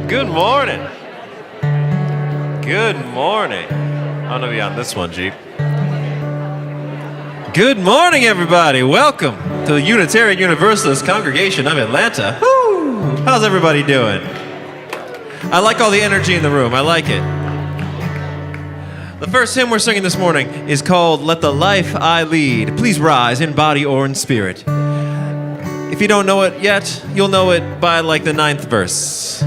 Good morning. Good morning. I'm gonna be on this one, Jeep. Good morning, everybody. Welcome to the Unitarian Universalist Congregation of Atlanta. Woo! How's everybody doing? I like all the energy in the room. I like it. The first hymn we're singing this morning is called Let the Life I Lead. Please rise in body or in spirit. If you don't know it yet, you'll know it by like the 9th verse.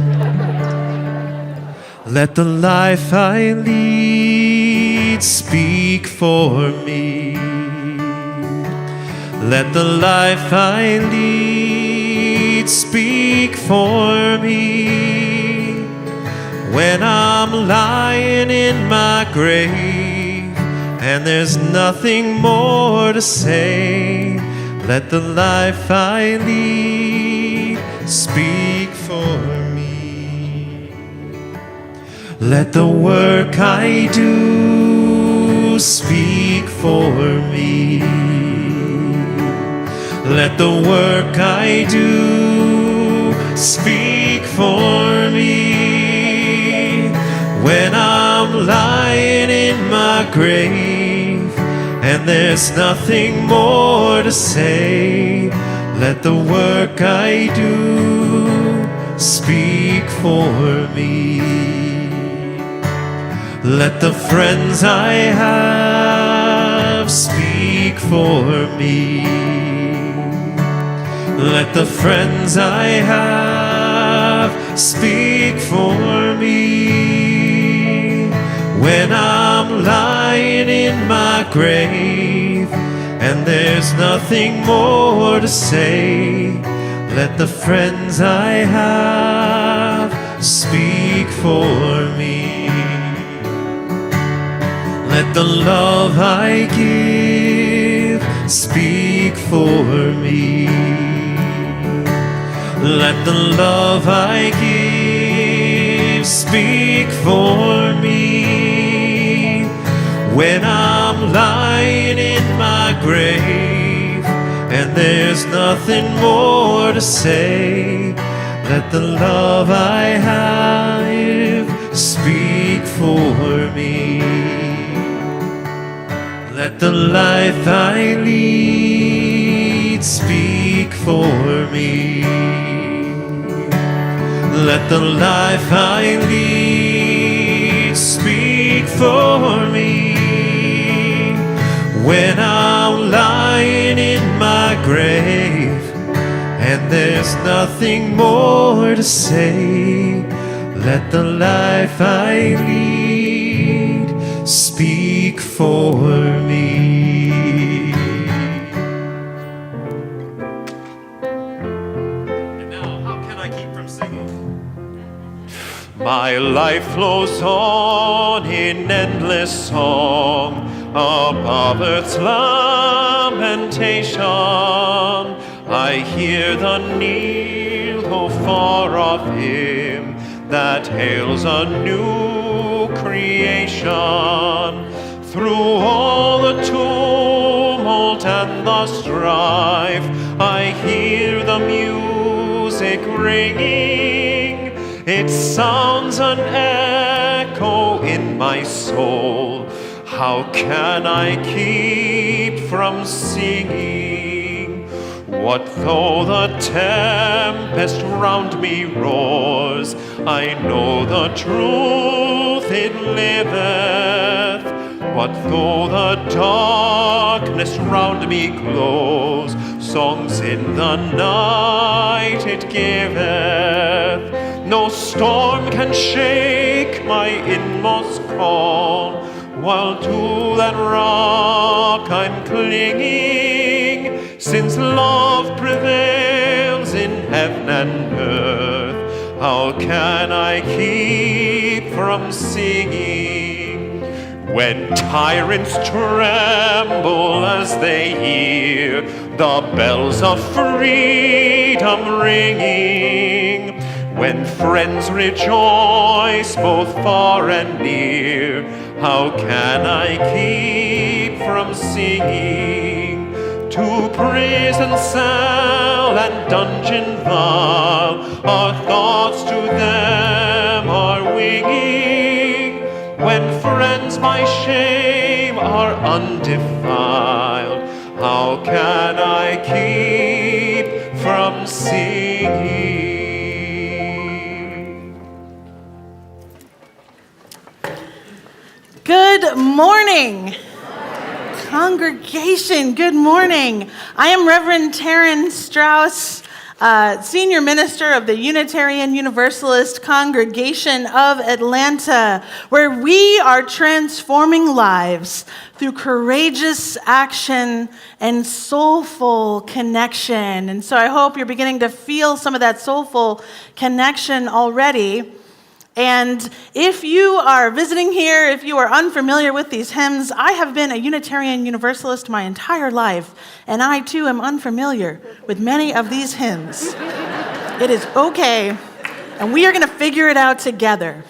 Let the life I lead speak for me. Let the life I lead speak for me. When I'm lying in my grave and there's nothing more to say, let the life I lead speak for me. Let the work I do speak for me. Let the work I do speak for me. When I'm lying in my grave and there's nothing more to say, let the work I do speak for me. Let the friends I have speak for me. Let the friends I have speak for me. When I'm lying in my grave and there's nothing more to say, let the friends I have speak for me. Let the love I give speak for me. Let the love I give speak for me. When I'm lying in my grave and there's nothing more to say, let the love I have speak for me. Let the life I lead speak for me. Let the life I lead speak for me. When I'm lying in my grave and there's nothing more to say, let the life I lead speak for me. And now, how can I keep from singing? My life flows on in endless song above earth's lamentation. I hear the near, though far off hymn that hails a new creation. Through all the tumult and the strife, I hear the music ringing. It sounds an echo in my soul. How can I keep from singing? What though the tempest round me roars? I know the truth, it liveth. What though the darkness round me glows? Songs in the night it giveth. No storm can shake my inmost calm, while to that rock I'm clinging. Since love prevails in heaven and earth, how can I keep from singing? When tyrants tremble as they hear the bells of freedom ringing, when friends rejoice both far and near, how can I keep from singing? To prison cell and dungeon vile, our thoughts to them undefiled. How can I keep from singing? Good morning. Congregation, good morning. I am Reverend Taryn Strauss, Senior Minister of the Unitarian Universalist Congregation of Atlanta, where we are transforming lives through courageous action and soulful connection. And so I hope you're beginning to feel some of that soulful connection already. And if you are visiting here, if you are unfamiliar with these hymns, I have been a Unitarian Universalist my entire life, and I too am unfamiliar with many of these hymns. It is okay, and we are going to figure it out together.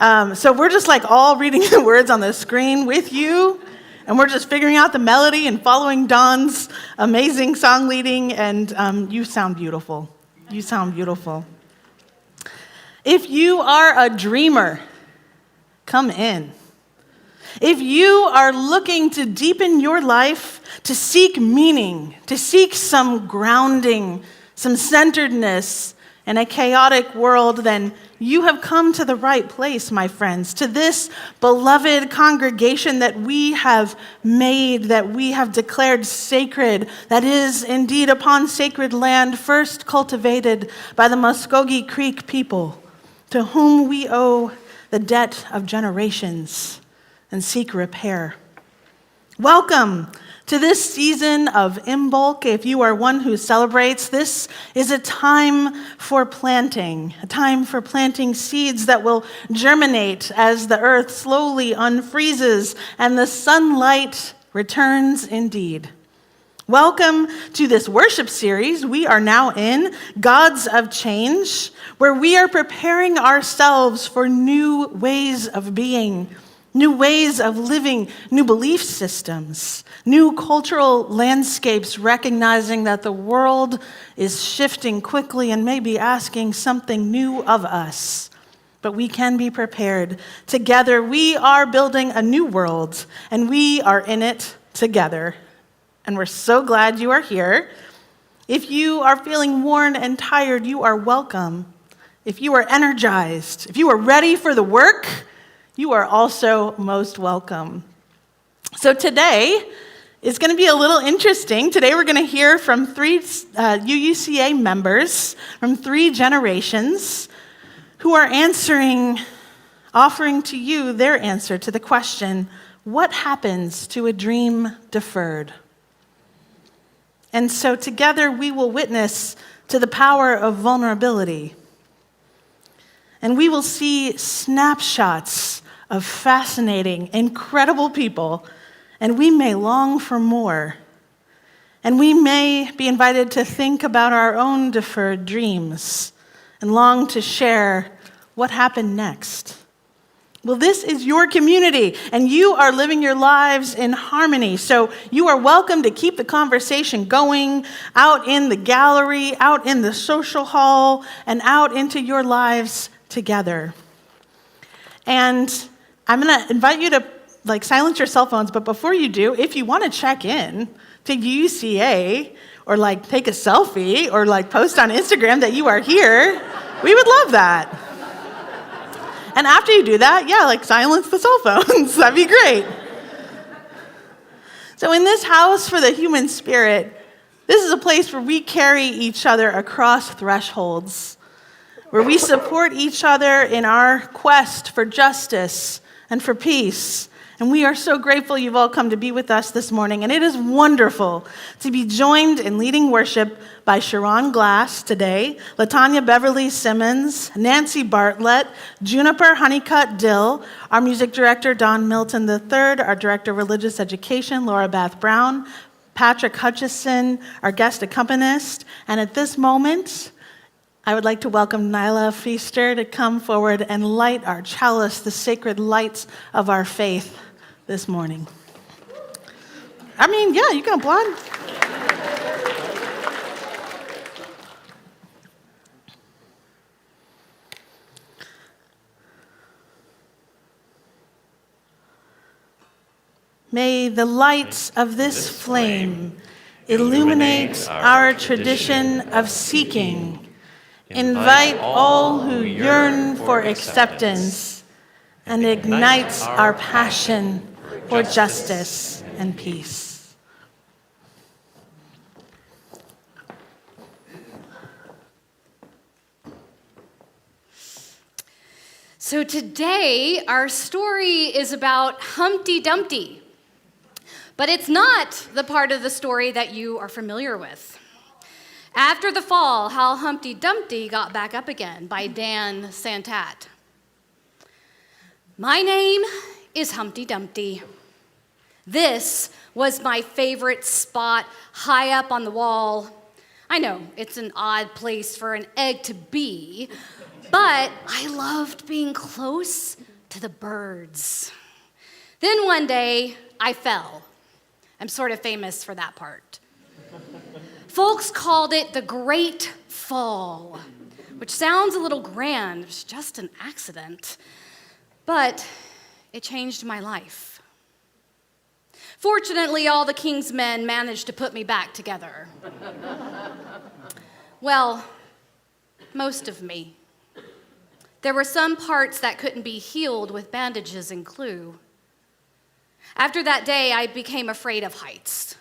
So we're just like all reading the words on the screen with you, and we're just figuring out the melody and following Don's amazing song leading, and you sound beautiful. You sound beautiful. If you are a dreamer, come in. If you are looking to deepen your life, to seek meaning, to seek some grounding, some centeredness in a chaotic world, then you have come to the right place, my friends, to this beloved congregation that we have made, that we have declared sacred, that is indeed upon sacred land first cultivated by the Muskogee Creek people, to whom we owe the debt of generations and seek repair. Welcome to this season of Imbolc. If you are one who celebrates, this is a time for planting seeds that will germinate as the earth slowly unfreezes and the sunlight returns indeed. Welcome to this worship series. We are now in Gods of Change, where we are preparing ourselves for new ways of being, new ways of living, new belief systems, new cultural landscapes, recognizing that the world is shifting quickly and maybe asking something new of us. But we can be prepared. Together, we are building a new world, and we are in it together. And we're so glad you are here. If you are feeling worn and tired, you are welcome. If you are energized, if you are ready for the work, you are also most welcome. So today is going to be a little interesting. Today we're going to hear from three UUCA members from 3 generations who are offering to you their answer to the question, what happens to a dream deferred? And so together we will witness to the power of vulnerability. And we will see snapshots of fascinating, incredible people, and we may long for more. And we may be invited to think about our own deferred dreams and long to share what happened next. Well, this is your community, and you are living your lives in harmony. So you are welcome to keep the conversation going out in the gallery, out in the social hall, and out into your lives together. And I'm going to invite you to silence your cell phones, but before you do, if you want to check in to UUCA or take a selfie or post on Instagram that you are here, we would love that. And after you do that, silence the cell phones. That'd be great. So in this house for the human spirit, this is a place where we carry each other across thresholds, where we support each other in our quest for justice and for peace. And we are so grateful you've all come to be with us this morning. And it is wonderful to be joined in leading worship by Sharon Glass today, LaTanya Beverly Simmons, Nancy Bartlett, Juniper Honeycutt Dill, our music director, Don Milton III, our director of religious education, Laura Beth Brown, Patrick Hutchison, our guest accompanist. And at this moment, I would like to welcome Nyla Feaster to come forward and light our chalice, the sacred lights of our faith this morning. You can applaud. May the lights of this flame illuminate our tradition of seeking. Invite all who yearn for acceptance and ignites our passion for justice and peace. So today, our story is about Humpty Dumpty. But it's not the part of the story that you are familiar with. After the Fall, How Humpty Dumpty Got Back Up Again by Dan Santat. My name is Humpty Dumpty. This was my favorite spot, high up on the wall. I know, it's an odd place for an egg to be, but I loved being close to the birds. Then one day, I fell. I'm sort of famous for that part. Folks called it the Great Fall, which sounds a little grand. It was just an accident, but it changed my life. Fortunately, all the king's men managed to put me back together. Well, most of me. There were some parts that couldn't be healed with bandages and glue. After that day, I became afraid of heights.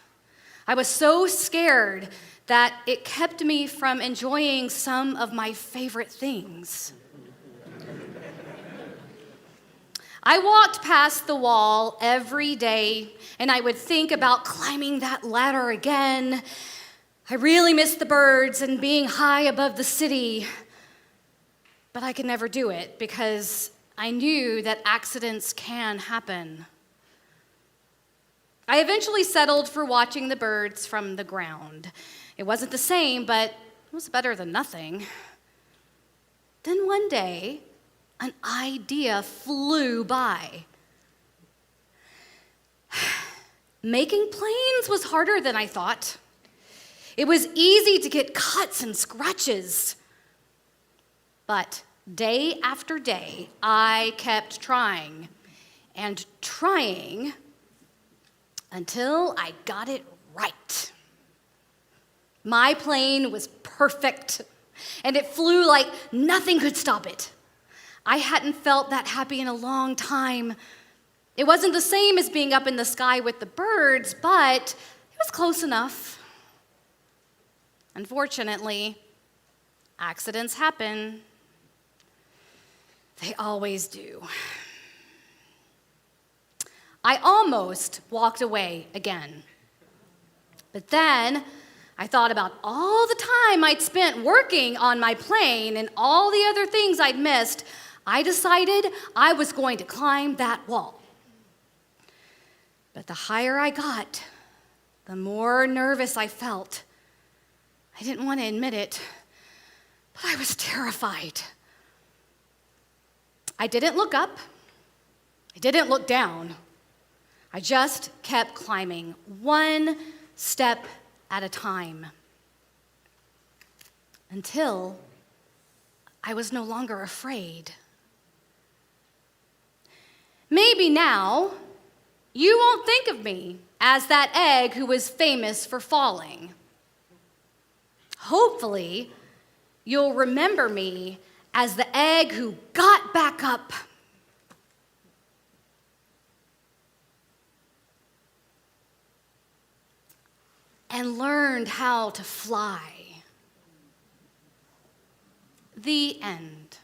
I was so scared that it kept me from enjoying some of my favorite things. I walked past the wall every day, and I would think about climbing that ladder again. I really missed the birds and being high above the city, but I could never do it because I knew that accidents can happen. I eventually settled for watching the birds from the ground. It wasn't the same, but it was better than nothing. Then one day, an idea flew by. Making planes was harder than I thought. It was easy to get cuts and scratches. But day after day, I kept trying and trying until I got it right. My plane was perfect, and it flew like nothing could stop it. I hadn't felt that happy in a long time. It wasn't the same as being up in the sky with the birds, but it was close enough. Unfortunately, accidents happen. They always do. I almost walked away again. But then I thought about all the time I'd spent working on my plane and all the other things I'd missed. I decided I was going to climb that wall. But the higher I got, the more nervous I felt. I didn't want to admit it, but I was terrified. I didn't look up. I didn't look down. I just kept climbing, one step at a time, until I was no longer afraid. Maybe now you won't think of me as that egg who was famous for falling. Hopefully, you'll remember me as the egg who got back up. And learned how to fly. The end.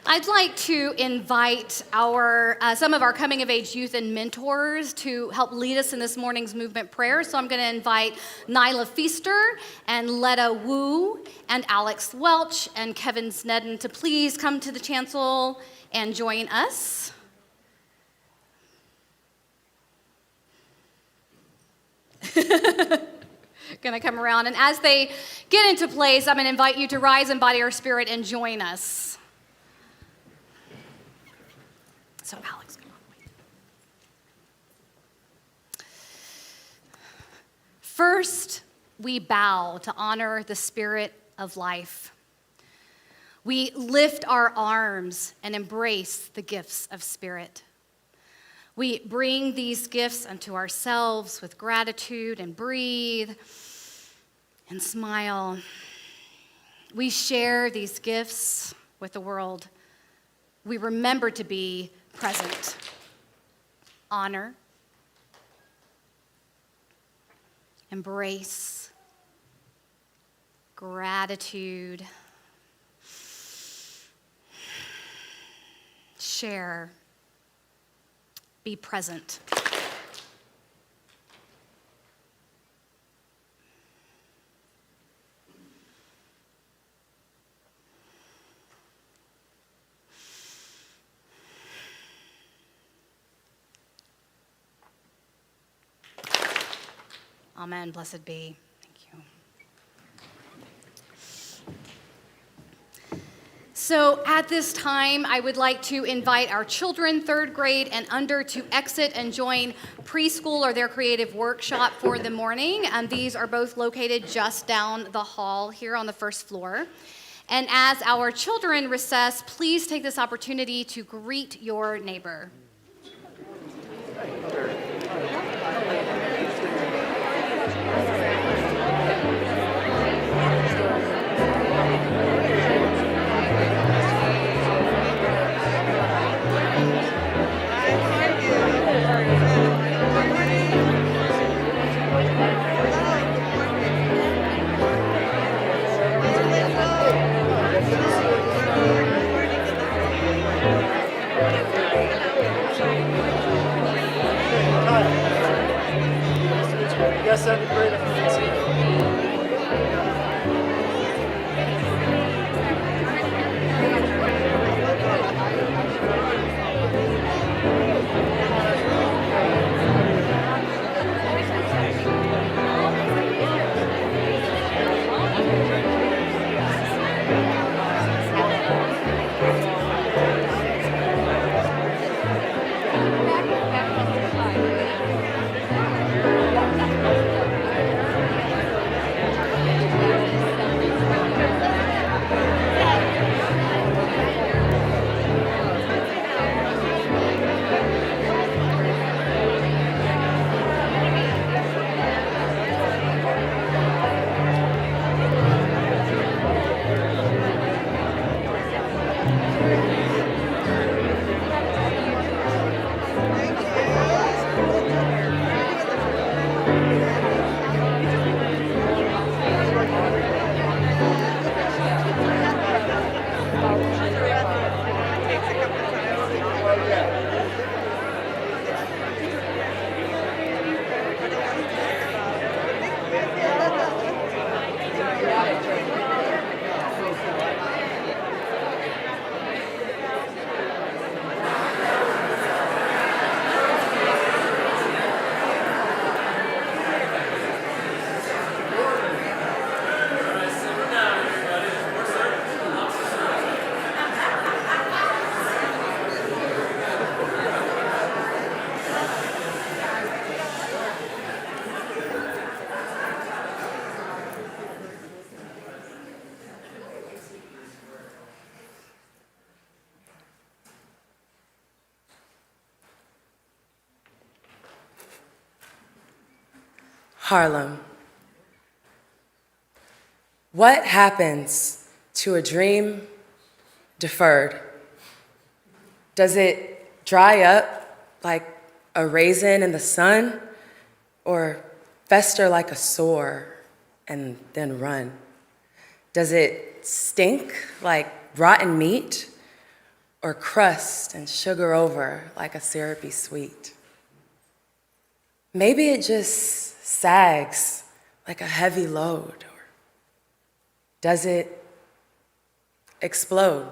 I'd like to invite some of our coming-of-age youth and mentors to help lead us in this morning's movement prayer. So I'm going to invite Nyla Feaster and Letta Wu and Alex Welch and Kevin Snedden to please come to the chancel and join us. Gonna come around, and as they get into place, I'm gonna invite you to rise in body or spirit and join us. So Alex, come on. First, we bow to honor the spirit of life. We lift our arms and embrace the gifts of Spirit. We bring these gifts unto ourselves with gratitude and breathe and smile. We share these gifts with the world. We remember to be present. Honor, embrace, gratitude, share, be present. Amen. Blessed be. Thank you. So at this time, I would like to invite our children, 3rd grade and under, to exit and join preschool or their creative workshop for the morning. These are both located just down the hall here on the 1st floor. And as our children recess, please take this opportunity to greet your neighbor. Yes, that'd be great if we could see it. Harlem. What happens to a dream deferred? Does it dry up like a raisin in the sun, or fester like a sore and then run? Does it stink like rotten meat, or crust and sugar over like a syrupy sweet? Maybe it just sags like a heavy load, or does it explode?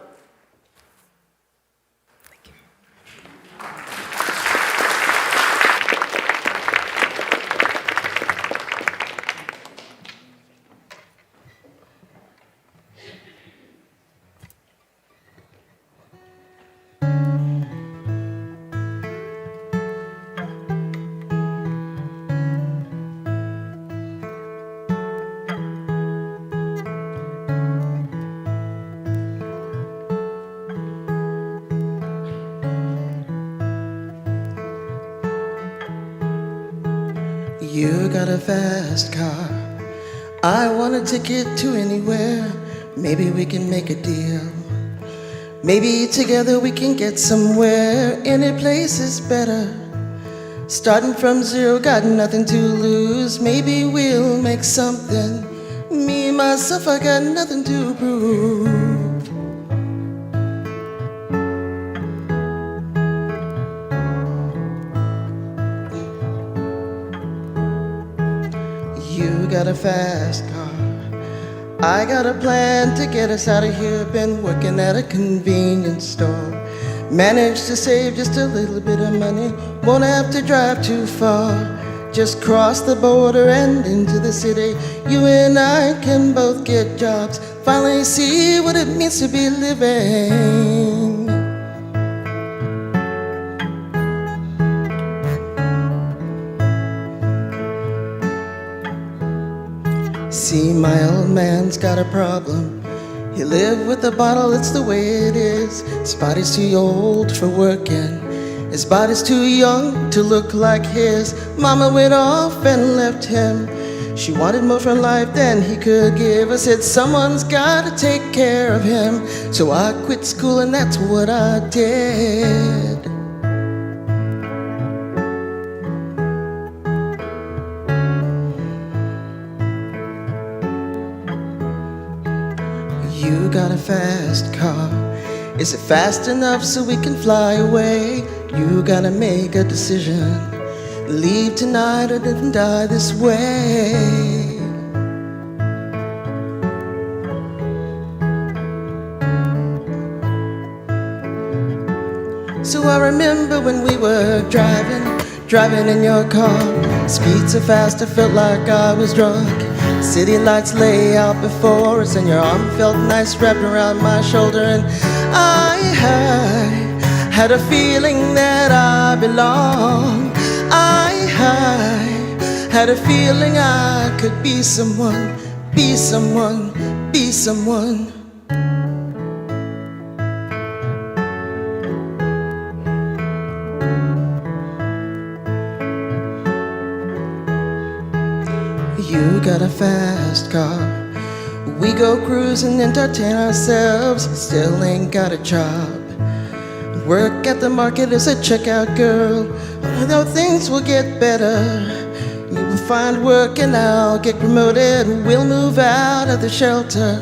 Thank you. You got a fast car. I want a ticket to anywhere. Maybe we can make a deal. Maybe together we can get somewhere. Any place is better. Starting from zero, got nothing to lose. Maybe we'll make something. Me, myself, I got nothing to prove. You got a fast car. I got a plan to get us out of here. Been working at a convenience store. Managed to save just a little bit of money. Won't have to drive too far. Just cross the border and into the city. You and I can both get jobs. Finally see what it means to be living. See, my old man's got a problem. He lived with a bottle, it's the way it is. His body's too old for working. His body's too young to look like his. Mama went off and left him. She wanted more from life than he could give. I said, someone's gotta take care of him. So I quit school and that's what I did. You got a fast car. Is it fast enough so we can fly away? You gotta make a decision. Leave tonight or then die this way. So I remember when we were driving in your car. Speed so fast I felt like I was drunk. City lights lay out before us and your arm felt nice wrapped around my shoulder. And I had a feeling that I belonged. I had a feeling I could be someone, be someone, be someone. You got a fast car. We go cruising, entertain ourselves. Still ain't got a job. Work at the market as a checkout girl. Though things will get better. You will find work and I'll get promoted. We'll move out of the shelter,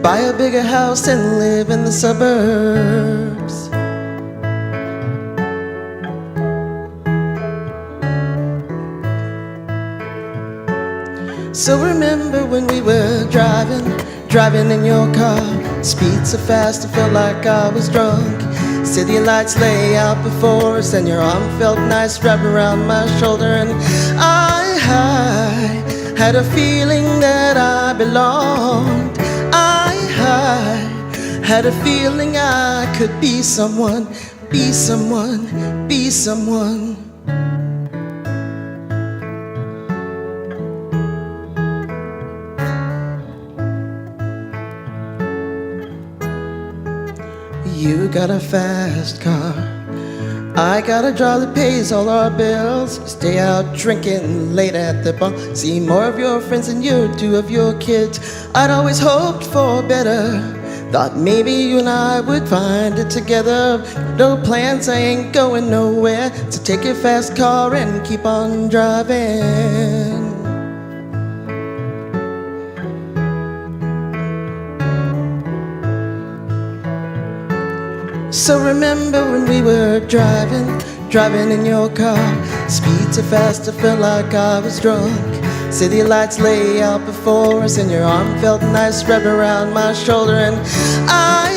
buy a bigger house and live in the suburbs. So remember when we were driving in your car. Speed so fast I felt like I was drunk. City lights lay out before us and your arm felt nice wrapped around my shoulder. And I had a feeling that I belonged. I had a feeling I could be someone, be someone, be someone. You got a fast car. I got a job that pays all our bills. Stay out drinking late at the bar. See more of your friends than you do of your kids. I'd always hoped for better. Thought maybe you and I would find it together. No plans, I ain't going nowhere. So take your fast car and keep on driving. So remember when we were driving in your car. Speed so fast I felt like I was drunk. City lights lay out before us and your arm felt nice wrapped around my shoulder. And I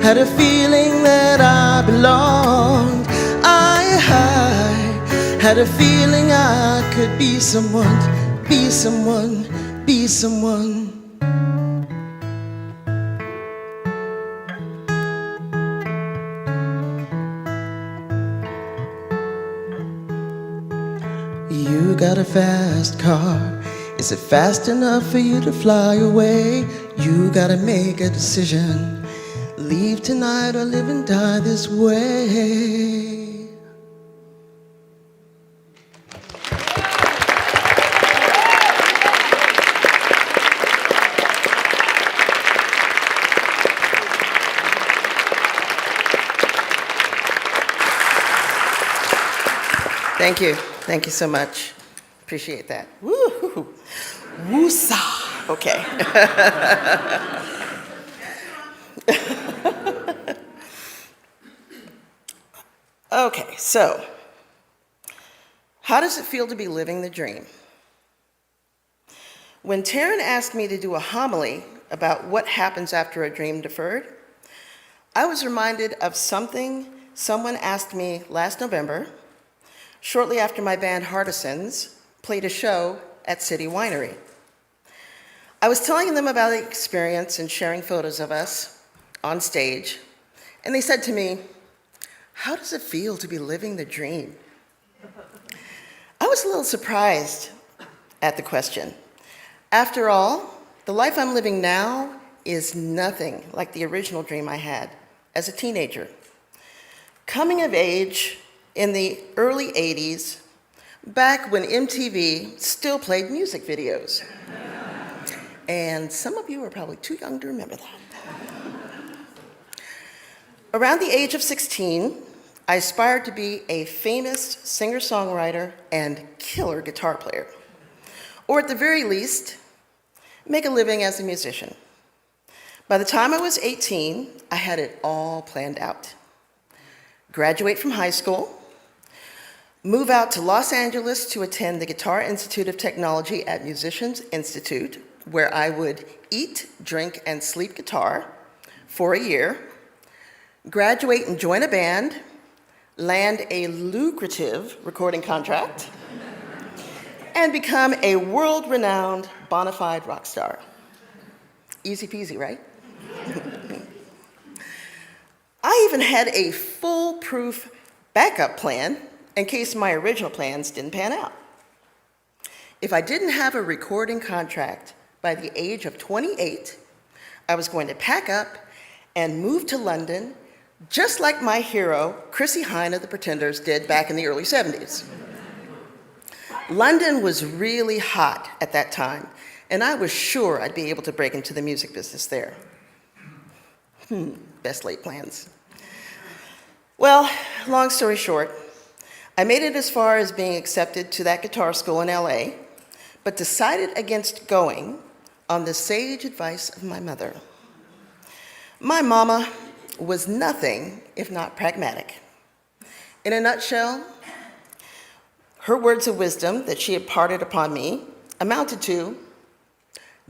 had a feeling that I belonged. I had a feeling I could be someone, be someone, be someone. You got a fast car. Is it fast enough for you to fly away? You gotta make a decision. Leave tonight or live and die this way. Thank you. Thank you so much. Appreciate that. Woo! Woo-sa! Okay. Okay, so how does it feel to be living the dream? When Taryn asked me to do a homily about what happens after a dream deferred, I was reminded of something someone asked me last November, shortly after my band Hardisons played a show at City Winery. I was telling them about the experience and sharing photos of us on stage, and they said to me, "How does it feel to be living the dream?" I was a little surprised at the question. After all, the life I'm living now is nothing like the original dream I had as a teenager. Coming of age in the early 80s, back when MTV still played music videos. And some of you are probably too young to remember that. Around the age of 16, I aspired to be a famous singer-songwriter and killer guitar player, or at the very least, make a living as a musician. By the time I was 18, I had it all planned out. Graduate from high school, move out to Los Angeles to attend the Guitar Institute of Technology at Musicians Institute, where I would eat, drink, and sleep guitar for a year, graduate and join a band, land a lucrative recording contract, and become a world-renowned bona fide rock star. Easy peasy, right? I even had a foolproof backup plan in case my original plans didn't pan out. If I didn't have a recording contract by the age of 28, I was going to pack up and move to London, just like my hero, Chrissie Hynde of the Pretenders, did back in the early 70s. London was really hot at that time, and I was sure I'd be able to break into the music business there. Best laid plans. Well, long story short, I made it as far as being accepted to that guitar school in LA, but decided against going on the sage advice of my mother. My mama was nothing if not pragmatic. In a nutshell, her words of wisdom that she imparted upon me amounted to,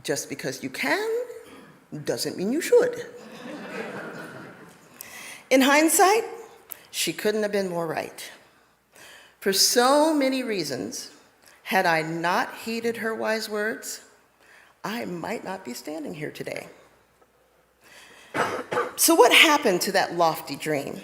just because you can doesn't mean you should. In hindsight, she couldn't have been more right. For so many reasons, had I not heeded her wise words, I might not be standing here today. So what happened to that lofty dream?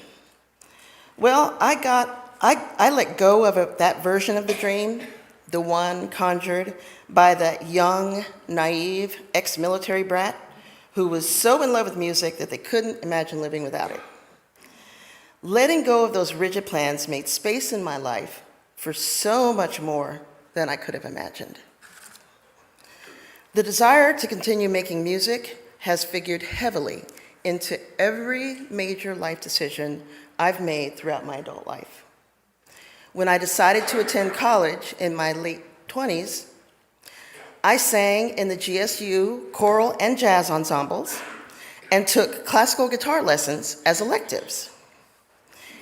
Well, I let go of that version of the dream, the one conjured by that young, naive, ex-military brat who was so in love with music that they couldn't imagine living without it. Letting go of those rigid plans made space in my life for so much more than I could have imagined. The desire to continue making music has figured heavily into every major life decision I've made throughout my adult life. When I decided to attend college in my late 20s, I sang in the GSU choral and jazz ensembles and took classical guitar lessons as electives.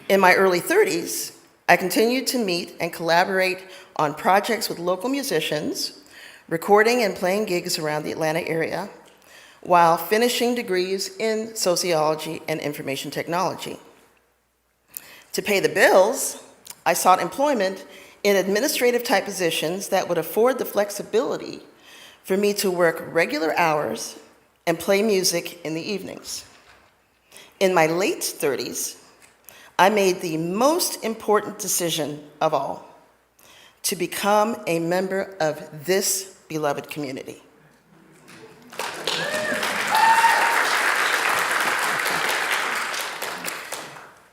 In my early 30s, I continued to meet and collaborate on projects with local musicians, recording and playing gigs around the Atlanta area, while finishing degrees in sociology and information technology. To pay the bills, I sought employment in administrative-type positions that would afford the flexibility for me to work regular hours and play music in the evenings. In my late 30s, I made the most important decision of all, to become a member of this beloved community.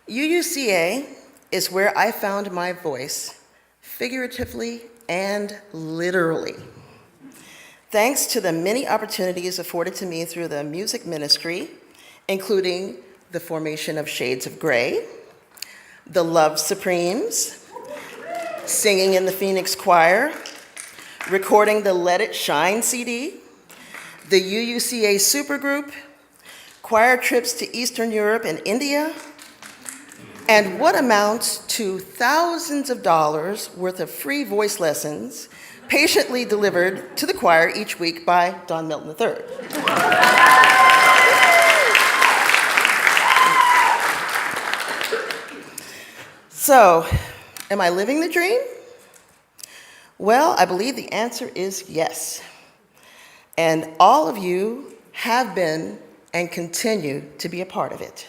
UUCA is where I found my voice, figuratively and literally. Thanks to the many opportunities afforded to me through the music ministry, including the formation of Shades of Grey, the Love Supremes, singing in the Phoenix Choir, recording the Let It Shine CD, the UUCA Supergroup, choir trips to Eastern Europe and India, and what amounts to thousands of dollars worth of free voice lessons patiently delivered to the choir each week by Don Milton III. So, am I living the dream? Well, I believe the answer is yes. And all of you have been and continue to be a part of it.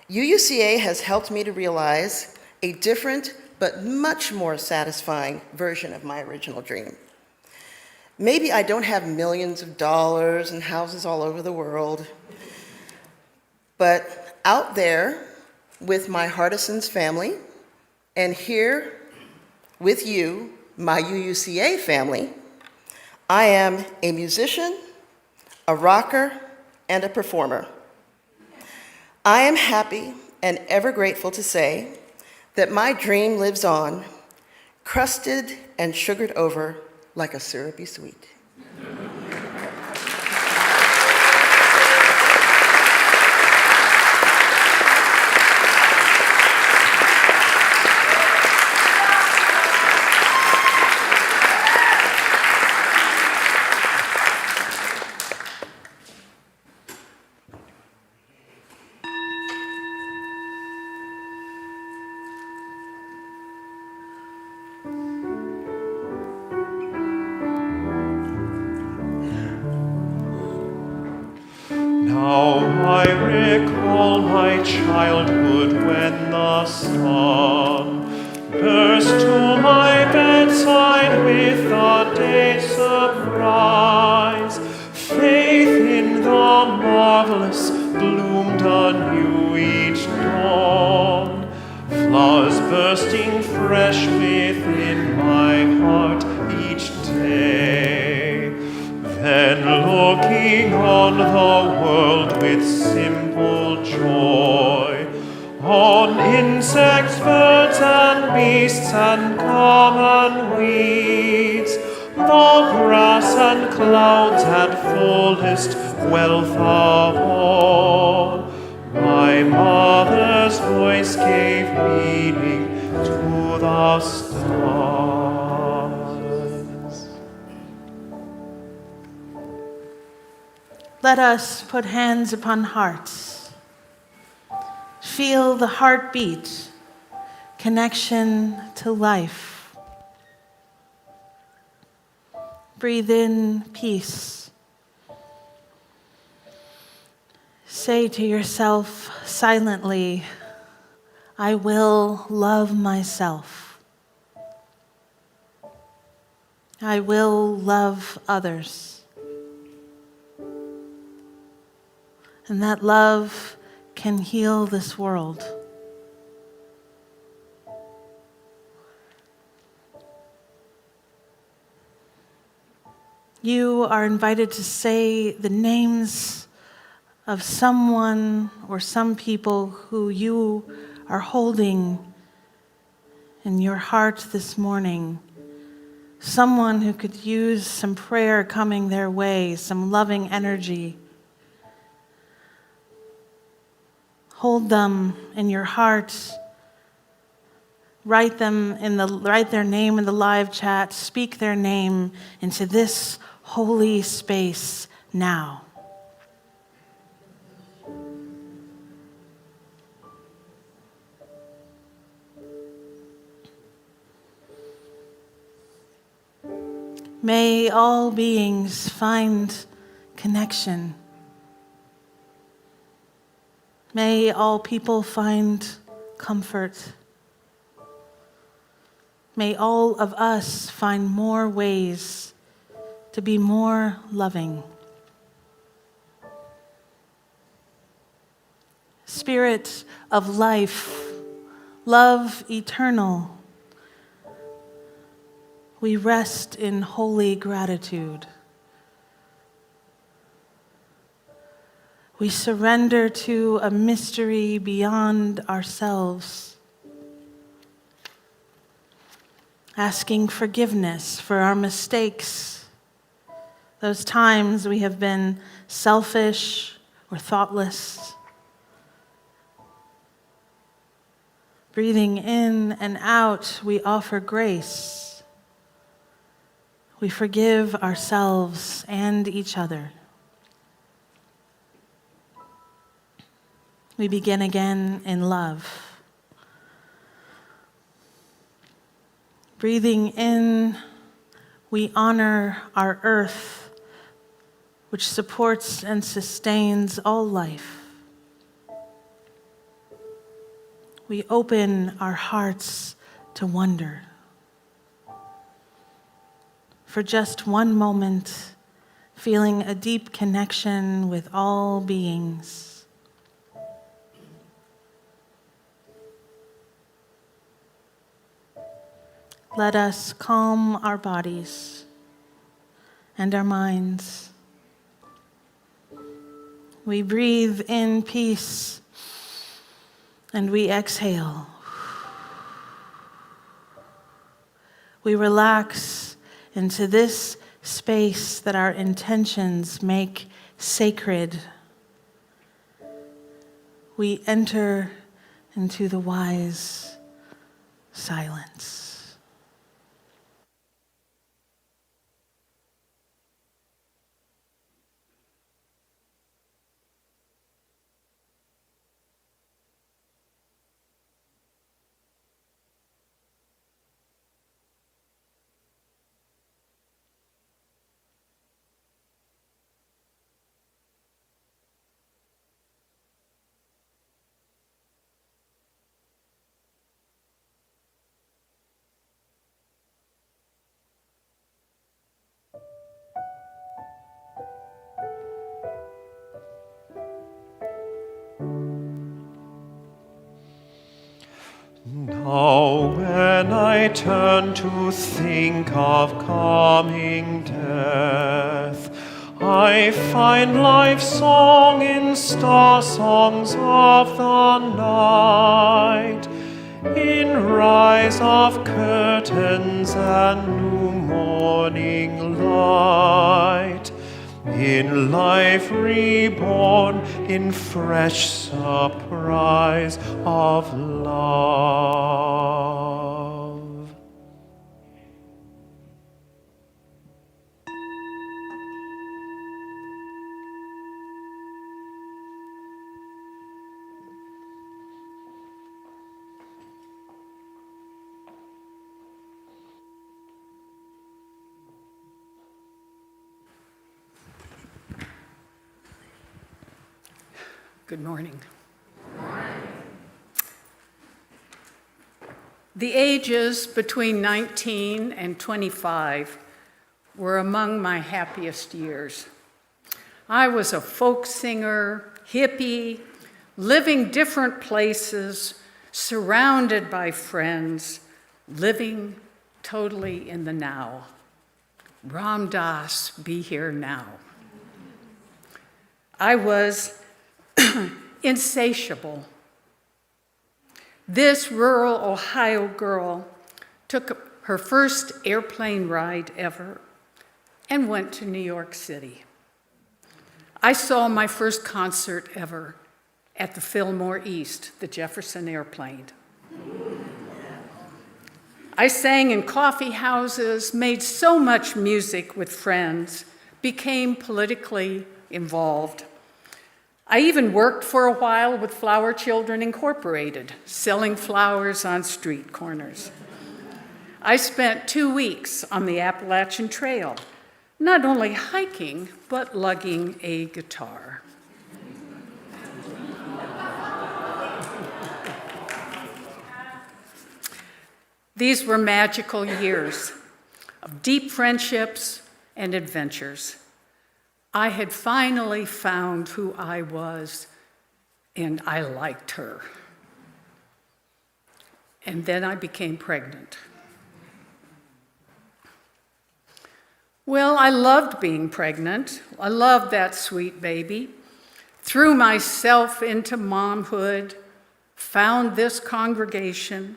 UUCA has helped me to realize a different but much more satisfying version of my original dream. Maybe I don't have millions of dollars and houses all over the world, but out there with my Hardison's family, and here with you, my UUCA family, I am a musician, a rocker, and a performer. I am happy and ever grateful to say that my dream lives on, crusted and sugared over like a syrupy sweet. Now I recall my childhood when the sun burst to my bedside with a day's surprise. Faith in the marvelous bloomed anew each dawn, flowers bursting fresh within my heart each day. Then looking on the world with simple joy, on insects, birds, and beasts, and common weeds, the grass and clouds had fullest wealth of all. My mother's voice gave meaning to the stars. Let us put hands upon hearts. Feel the heartbeat, connection to life. Breathe in peace. Say to yourself silently, I will love myself. I will love others. And that love can heal this world. You are invited to say the names of someone or some people who you are holding in your heart this morning. Someone who could use some prayer coming their way, some loving energy. Hold them in your heart. Write their name in the live chat. Speak their name into this holy space now. May all beings find connection. May all people find comfort. May all of us find more ways to be more loving. Spirit of life, love eternal, we rest in holy gratitude. We surrender to a mystery beyond ourselves. asking forgiveness for our mistakes, those times we have been selfish or thoughtless. Breathing in and out, we offer grace. We forgive ourselves and each other. We begin again in love. Breathing in, we honor our earth, which supports and sustains all life. We open our hearts to wonder. For just one moment, feeling a deep connection with all beings. Let us calm our bodies and our minds. We breathe in peace and we exhale. We relax into this space that our intentions make sacred. We enter into the wise silence. Now when I turn to think of coming death, I find life's song in star songs of the night, in rise of curtains and new morning light, in life reborn, in fresh surprise of love. Good morning. The ages between 19 and 25 were among my happiest years. I was a folk singer, hippie, living different places, surrounded by friends, living totally in the now. Ram Dass, be here now. I was insatiable. This rural Ohio girl took her first airplane ride ever and went to New York City. I saw my first concert ever at the Fillmore East, the Jefferson Airplane. I sang in coffee houses, made so much music with friends, became politically involved. I even worked for a while with Flower Children Incorporated, selling flowers on street corners. I spent 2 weeks on the Appalachian Trail, not only hiking, but lugging a guitar. These were magical years of deep friendships and adventures. I had finally found who I was, and I liked her. And then I became pregnant. Well, I loved being pregnant. I loved that sweet baby. Threw myself into momhood, found this congregation.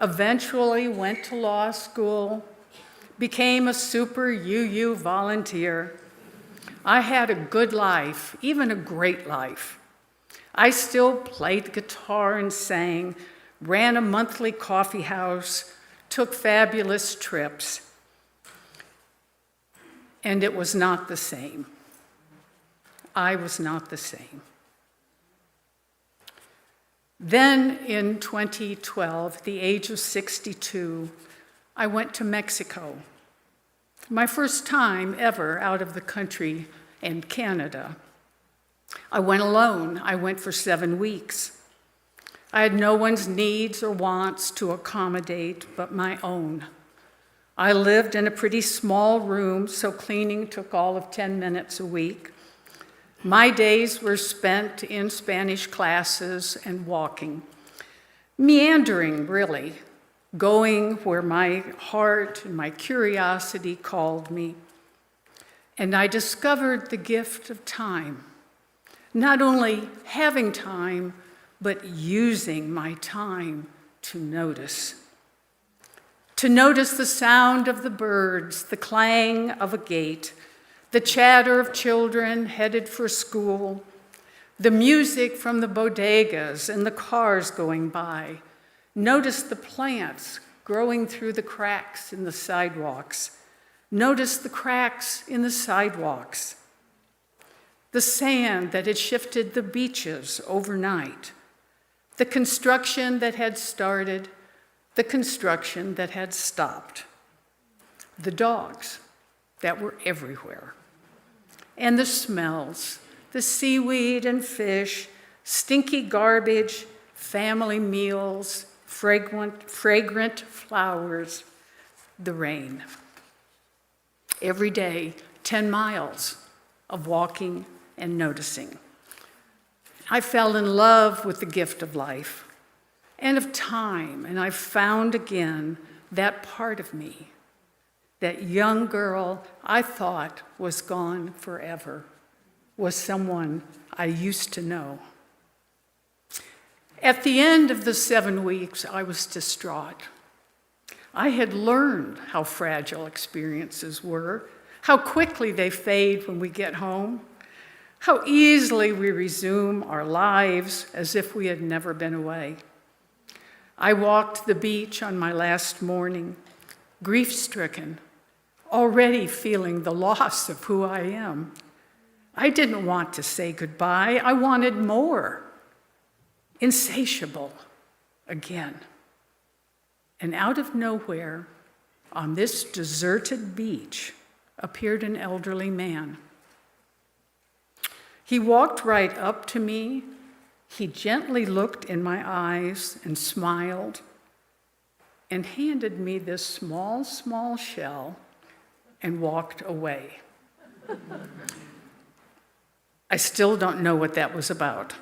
eventually went to law school, became a super UU volunteer. I had a good life, even a great life. I still played guitar and sang, ran a monthly coffee house, took fabulous trips. And it was not the same. I was not the same. Then in 2012, at the age of 62, I went to Mexico. My first time ever out of the country and Canada. I went alone. I went for 7 weeks. I had no one's needs or wants to accommodate but my own. I lived in a pretty small room, so cleaning took all of 10 minutes a week. My days were spent in Spanish classes and walking, meandering, really, going where my heart and my curiosity called me. And I discovered the gift of time, not only having time, but using my time to notice. To notice the sound of the birds, the clang of a gate, the chatter of children headed for school, the music from the bodegas and the cars going by. Notice the plants growing through the cracks in the sidewalks. Notice the cracks in the sidewalks. The sand that had shifted the beaches overnight. The construction that had started, the construction that had stopped. The dogs that were everywhere. And the smells, the seaweed and fish, stinky garbage, family meals, fragrant flowers, the rain. Every day, 10 miles of walking and noticing. I fell in love with the gift of life and of time, and I found again that part of me, that young girl I thought was gone forever, was someone I used to know. At the end of the 7 weeks, I was distraught. I had learned how fragile experiences were, how quickly they fade when we get home, how easily we resume our lives as if we had never been away. I walked the beach on my last morning, grief-stricken, already feeling the loss of who I am. I didn't want to say goodbye. I wanted more. Insatiable again. And out of nowhere, on this deserted beach, appeared an elderly man. He walked right up to me. He gently looked in my eyes and smiled and handed me this small shell and walked away. I still don't know what that was about.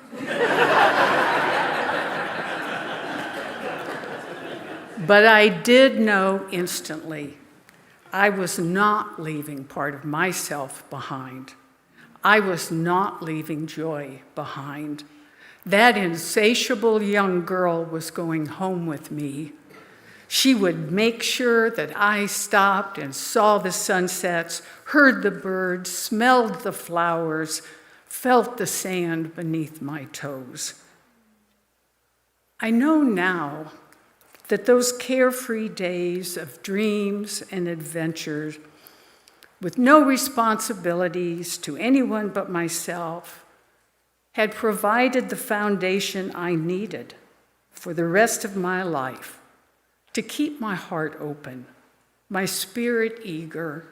But I did know instantly I was not leaving part of myself behind. I was not leaving joy behind. That insatiable young girl was going home with me. She would make sure that I stopped and saw the sunsets, heard the birds, smelled the flowers, felt the sand beneath my toes. I know now that those carefree days of dreams and adventures, with no responsibilities to anyone but myself, had provided the foundation I needed for the rest of my life to keep my heart open, my spirit eager,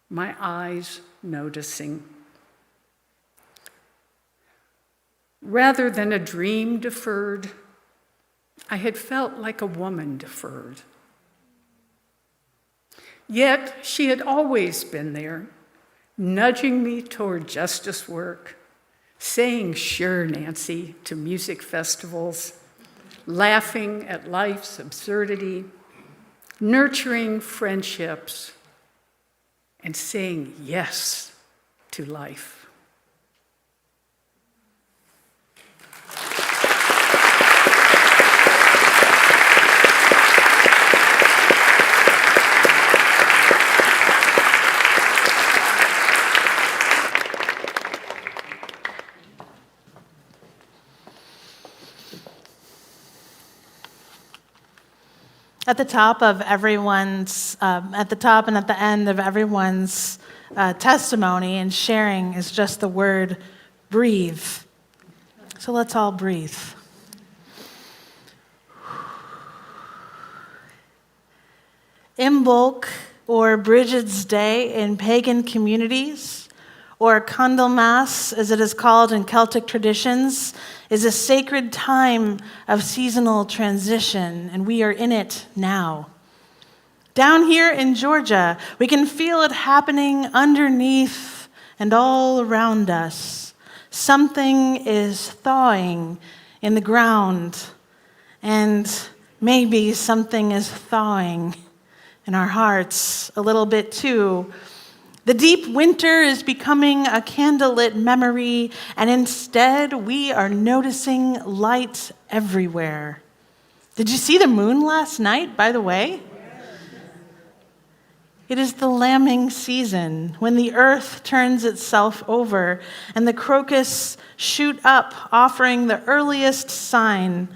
my eyes noticing. Rather than a dream deferred, I had felt like a woman deferred. Yet she had always been there, nudging me toward justice work, saying "Sure, Nancy" to music festivals, laughing at life's absurdity, nurturing friendships, and saying yes to life. At the top of everyone's, at the top and at the end of everyone's testimony and sharing is just the word breathe. So let's all breathe. Imbolc, or Bridget's Day in pagan communities, or Candlemas, as it is called in Celtic traditions, is a sacred time of seasonal transition, and we are in it now. Down here in Georgia, we can feel it happening underneath and all around us. Something is thawing in the ground, and maybe something is thawing in our hearts a little bit too. The deep winter is becoming a candlelit memory, and instead we are noticing light everywhere. Did you see the moon last night, by the way? It is the lambing season, when the earth turns itself over and the crocus shoot up, offering the earliest sign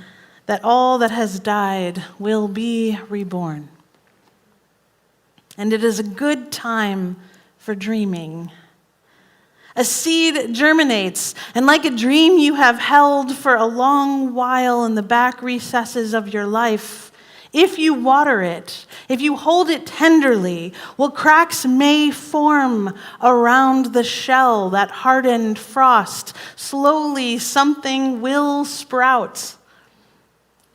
that all that has died will be reborn. And it is a good time for dreaming. A seed germinates, and like a dream you have held for a long while in the back recesses of your life, if you water it, if you hold it tenderly, well, cracks may form around the shell, that hardened frost. Slowly, something will sprout.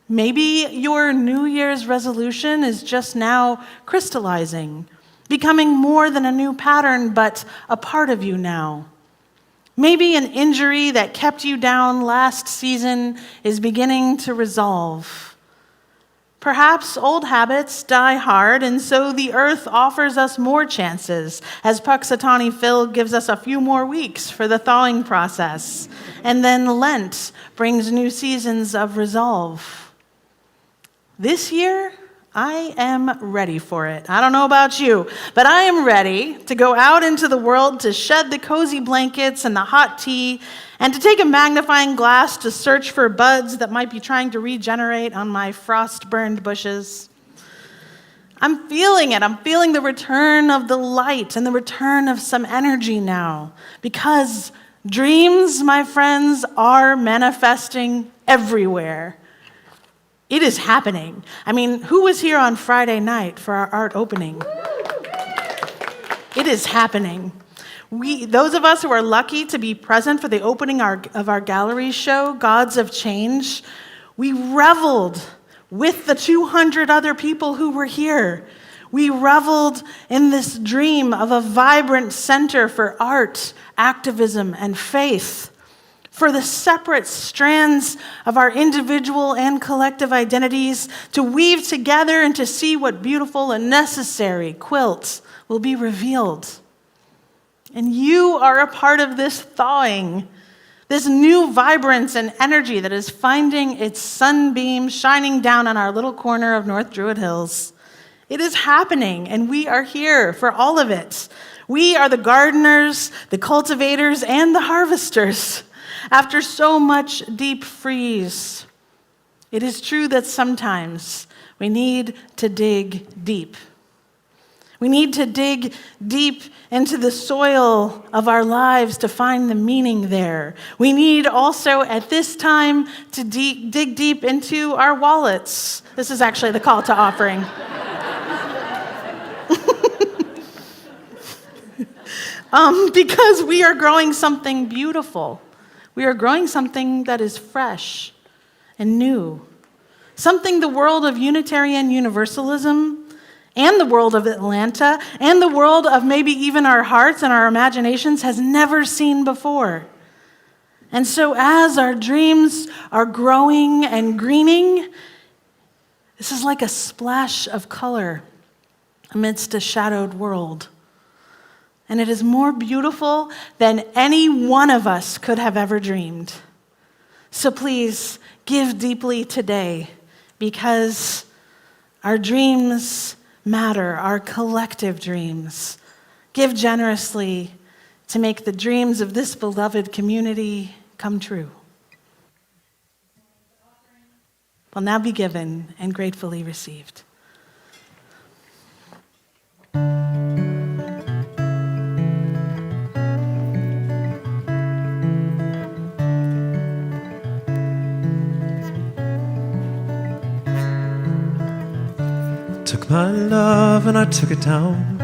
Maybe your New Year's resolution is just now crystallizing, becoming more than a new pattern, but a part of you now. Maybe an injury that kept you down last season is beginning to resolve. Perhaps old habits die hard, and so the earth offers us more chances, as Puxatawny Phil gives us a few more weeks for the thawing process. And then Lent brings new seasons of resolve. This year, I am ready for it. I don't know about you, but I am ready to go out into the world to shed the cozy blankets and the hot tea and to take a magnifying glass to search for buds that might be trying to regenerate on my frost-burned bushes. I'm feeling it. I'm feeling the return of the light and the return of some energy now, because dreams, my friends, are manifesting everywhere. It is happening. I mean, who was here on Friday night for our art opening? It is happening. Those of us who are lucky to be present for the opening of our gallery show, Gods of Change, we reveled with the 200 other people who were here. We reveled in this dream of a vibrant center for art, activism, and faith, for the separate strands of our individual and collective identities to weave together and to see what beautiful and necessary quilts will be revealed. And you are a part of this thawing, this new vibrance and energy that is finding its sunbeam shining down on our little corner of North Druid Hills. It is happening, and we are here for all of it. We are the gardeners, the cultivators, and the harvesters. After so much deep freeze, it is true that sometimes we need to dig deep. We need to dig deep into the soil of our lives to find the meaning there. We need also at this time to dig deep into our wallets. This is actually the call to offering. Because we are growing something beautiful. We are growing something that is fresh and new. Something the world of Unitarian Universalism and the world of Atlanta and the world of maybe even our hearts and our imaginations has never seen before. And so as our dreams are growing and greening, this is like a splash of color amidst a shadowed world. And it is more beautiful than any one of us could have ever dreamed. So please give deeply today, because our dreams matter, our collective dreams. Give generously to make the dreams of this beloved community come true. Will now be given and gratefully received. took my love and I took it down.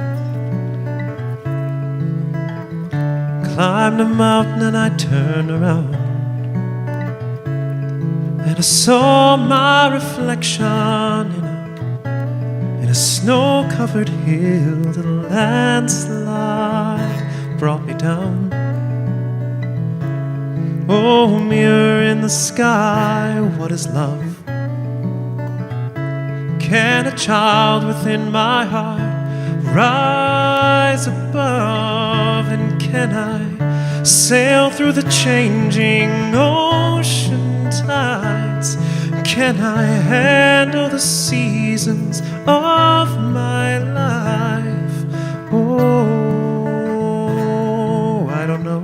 Climbed a mountain and I turned around, and I saw my reflection in a snow-covered hill. The landslide brought me down. Oh, mirror in the sky, what is love? Can a child within my heart rise above? And can I sail through the changing ocean tides? Can I handle the seasons of my life? Oh, I don't know.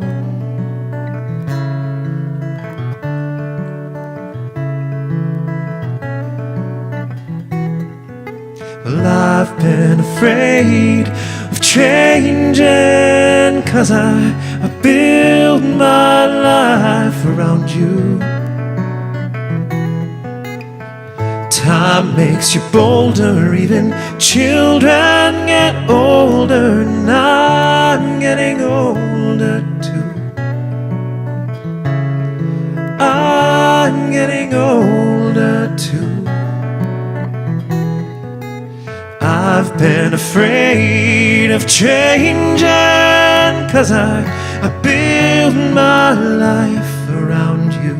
Well, I've been afraid of changing, 'cause I build my life around you. Time makes you bolder, even children get older, and I'm getting older too. I'm getting older too. I've been afraid of changing, 'cause I build my life around you.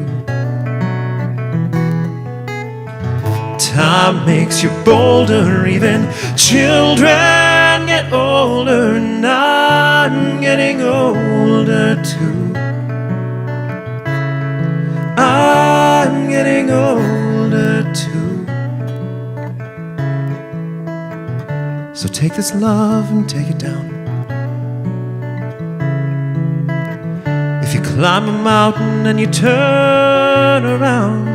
Time makes you bolder, even children get older, and I'm getting older too. I'm getting older too. So take this love and take it down. If you climb a mountain and you turn around,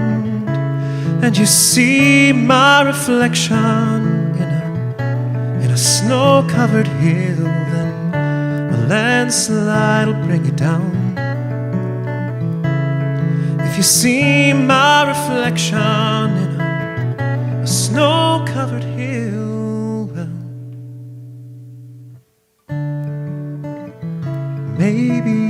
and you see my reflection in a snow-covered hill, then a landslide will bring you down. If you see my reflection in a snow-covered hill, well, maybe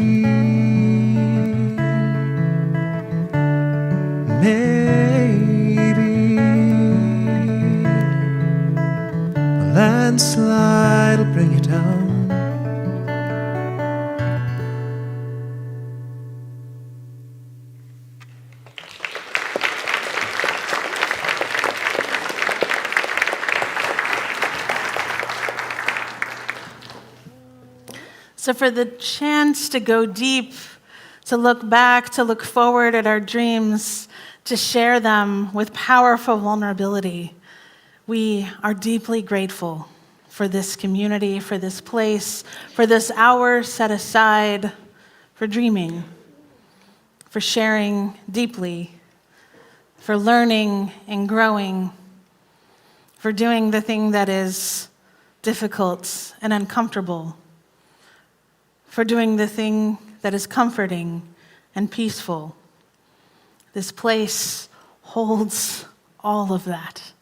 a landslide will bring you down. So for the chance to go deep, to look back, to look forward at our dreams, to share them with powerful vulnerability, we are deeply grateful for this community, for this place, for this hour set aside for dreaming, for sharing deeply, for learning and growing, for doing the thing that is difficult and uncomfortable, for doing the thing that is comforting and peaceful. This place holds all of that.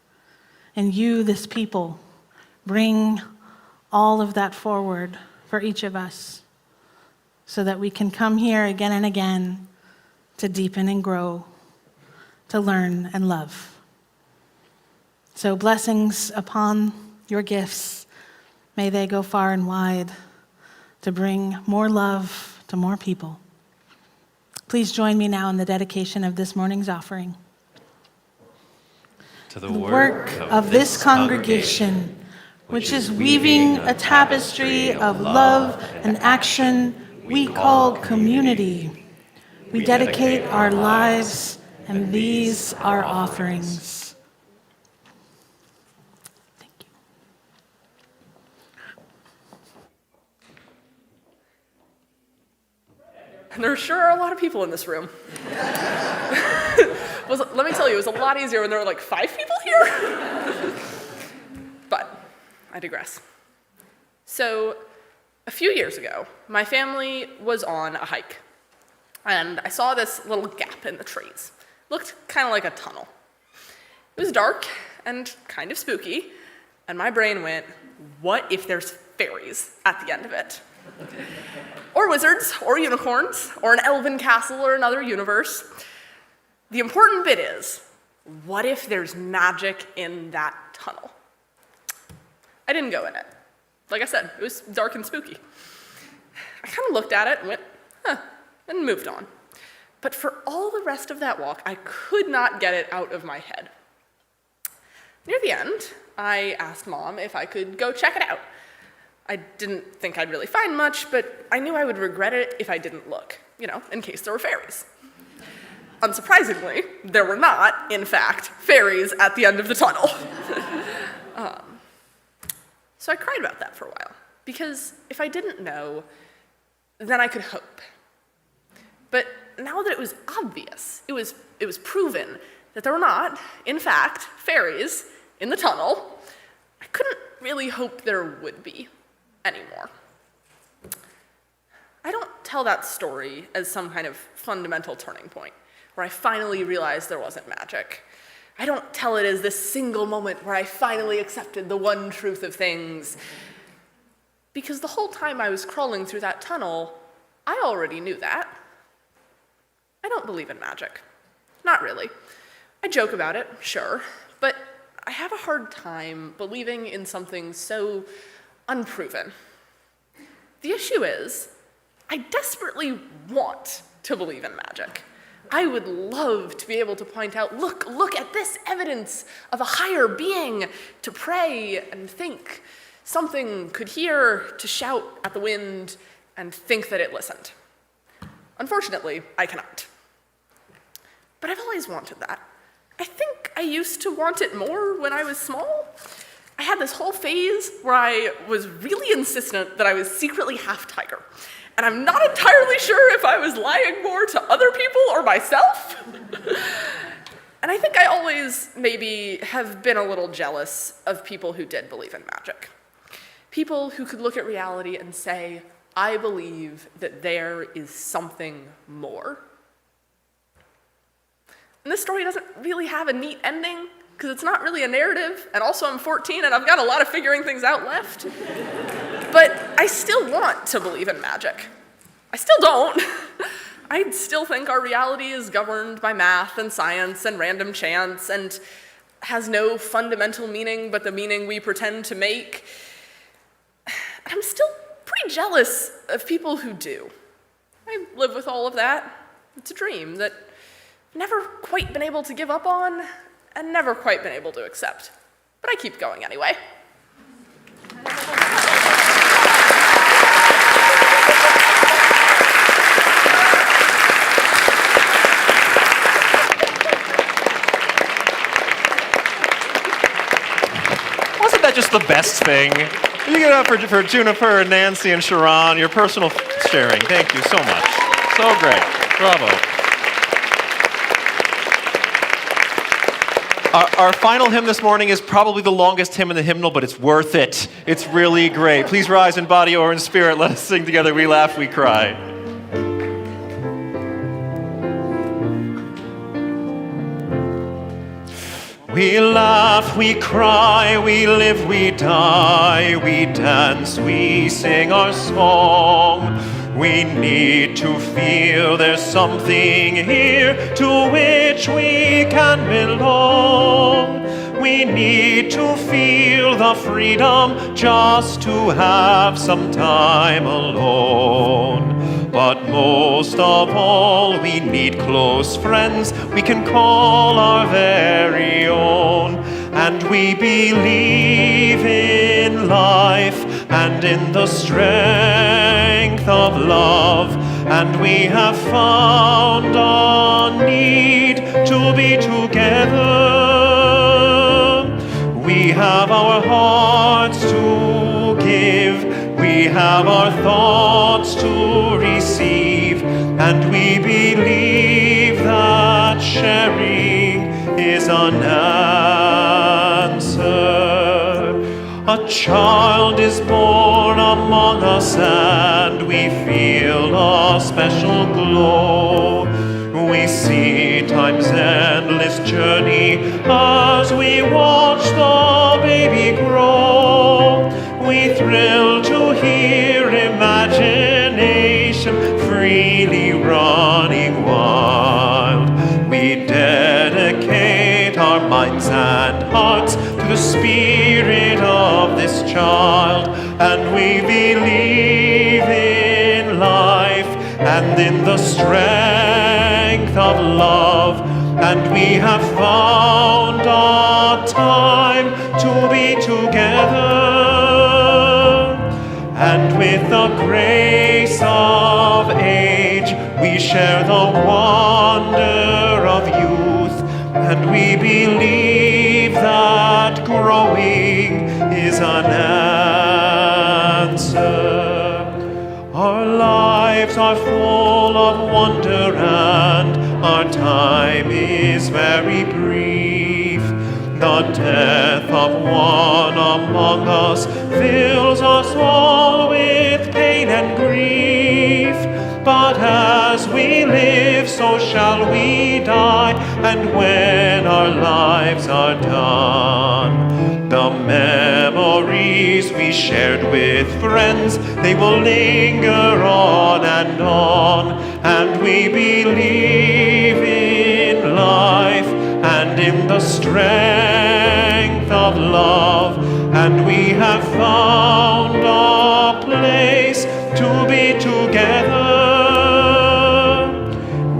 And you, this people, bring all of that forward for each of us so that we can come here again and again to deepen and grow, to learn and love. So blessings upon your gifts. May they go far and wide to bring more love to more people. Please join me now in the dedication of this morning's offering. To the work of this congregation, which is weaving a tapestry of love and action we call community. We dedicate our lives, and these are offerings. There sure are a lot of people in this room. Let me tell you, it was a lot easier when there were like 5 people here. But I digress. So a few years ago, my family was on a hike, and I saw this little gap in the trees. It looked kind of like a tunnel. It was dark and kind of spooky, And my brain went, what if there's fairies at the end of it? Or wizards, or unicorns, or an elven castle, or another universe. The important bit is, what if there's magic in that tunnel? I didn't go in it. Like I said, it was dark and spooky. I kind of looked at it and went, huh, and moved on. But for all the rest of that walk, I could not get it out of my head. Near the end, I asked Mom if I could go check it out. I didn't think I'd really find much, but I knew I would regret it if I didn't look, in case there were fairies. Unsurprisingly, there were not, in fact, fairies at the end of the tunnel. So I cried about that for a while, because if I didn't know, then I could hope. But now that it was obvious, it was proven that there were not, in fact, fairies in the tunnel, I couldn't really hope there would be anymore. I don't tell that story as some kind of fundamental turning point, where I finally realized there wasn't magic. I don't tell it as this single moment where I finally accepted the one truth of things. Because the whole time I was crawling through that tunnel, I already knew that. I don't believe in magic. Not really. I joke about it, sure, but I have a hard time believing in something so unproven. The issue is, I desperately want to believe in magic. I would love to be able to point out, look at this evidence of a higher being, to pray and think something could hear, to shout at the wind and think that it listened. Unfortunately, I cannot. But I've always wanted that. I think I used to want it more when I was small. I had this whole phase where I was really insistent that I was secretly half tiger. And I'm not entirely sure if I was lying more to other people or myself. And I think I always maybe have been a little jealous of people who did believe in magic. People who could look at reality and say, I believe that there is something more. And this story doesn't really have a neat ending, because it's not really a narrative, and also I'm 14 and I've got a lot of figuring things out left. But I still want to believe in magic. I still don't. I still think our reality is governed by math and science and random chance and has no fundamental meaning but the meaning we pretend to make. And I'm still pretty jealous of people who do. I live with all of that. It's a dream that I've never quite been able to give up on and never quite been able to accept. But I keep going anyway. Wasn't that just the best thing? You give it up for Juniper and Nancy and Sharon, your personal sharing. Thank you so much. So great. Bravo. Our final hymn this morning is probably the longest hymn in the hymnal, but it's worth it. It's really great. Please rise in body or in spirit. Let us sing together. We laugh, we cry. We laugh, we cry, we live, we die, we dance, we sing our song. We need to feel there's something here to which we can belong. We need to feel the freedom just to have some time alone. But most of all, we need close friends we can call our very own. And we believe in life and in the strength of love. And we have found a need to be together. We have our hearts to give. We have our thoughts to receive. And we believe that sharing is an answer. A child is born among us and we feel a special glow. We see time's endless journey as we watch the baby grow. thrill to hear imagination freely running wild. We dedicate our minds and hearts to the spirit of this child, and we believe in life and in the strength of love, and we have found our time to be together, and with the grace of age we share the wonder of youth, and we believe that growing is an answer. Our lives are full of wonder and our time is very brief. The death of one among us fills us all with pain and grief. But as we live, so shall we die, and when our lives are done, the memories we shared with friends, they will linger on, and we believe in life and in the strength of love, and we have found a place to be together.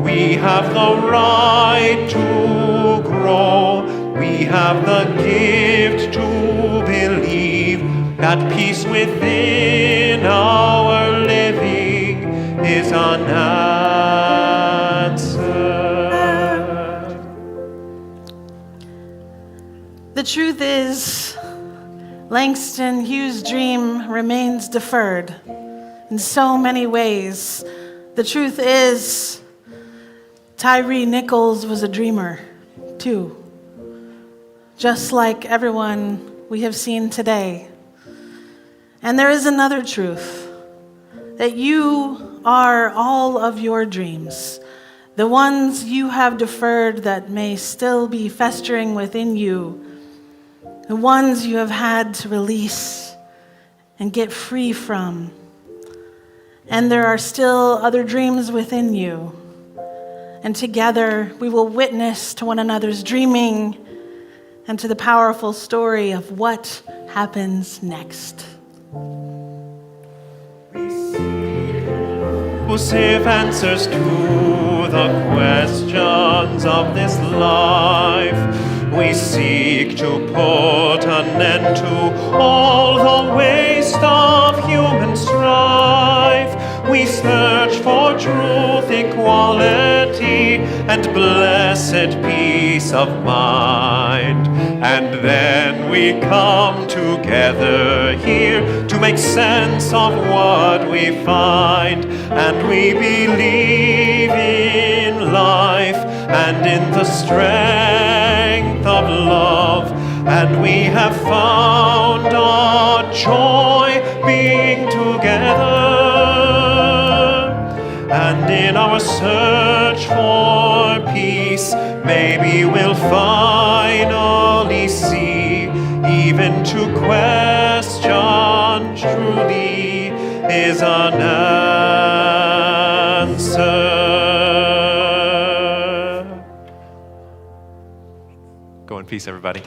We have the right to grow, we have the gift to believe that peace within our living is an answer. The truth is, Langston Hughes' dream remains deferred in so many ways. The truth is, Tyree Nichols was a dreamer, too, just like everyone we have seen today. And there is another truth, that you are all of your dreams, the ones you have deferred that may still be festering within you, the ones you have had to release and get free from. And there are still other dreams within you. And together we will witness to one another's dreaming and to the powerful story of what happens next. Receive answers to the questions of this life. We seek to put an end to all the waste of human strife. We search for truth, equality, and blessed peace of mind. And then we come together here to make sense of what we find. And we believe in life and in the strength of love. And we have found our joy being together. And in our search for peace, maybe we'll finally see, even to question truly is an answer. Go in peace, everybody.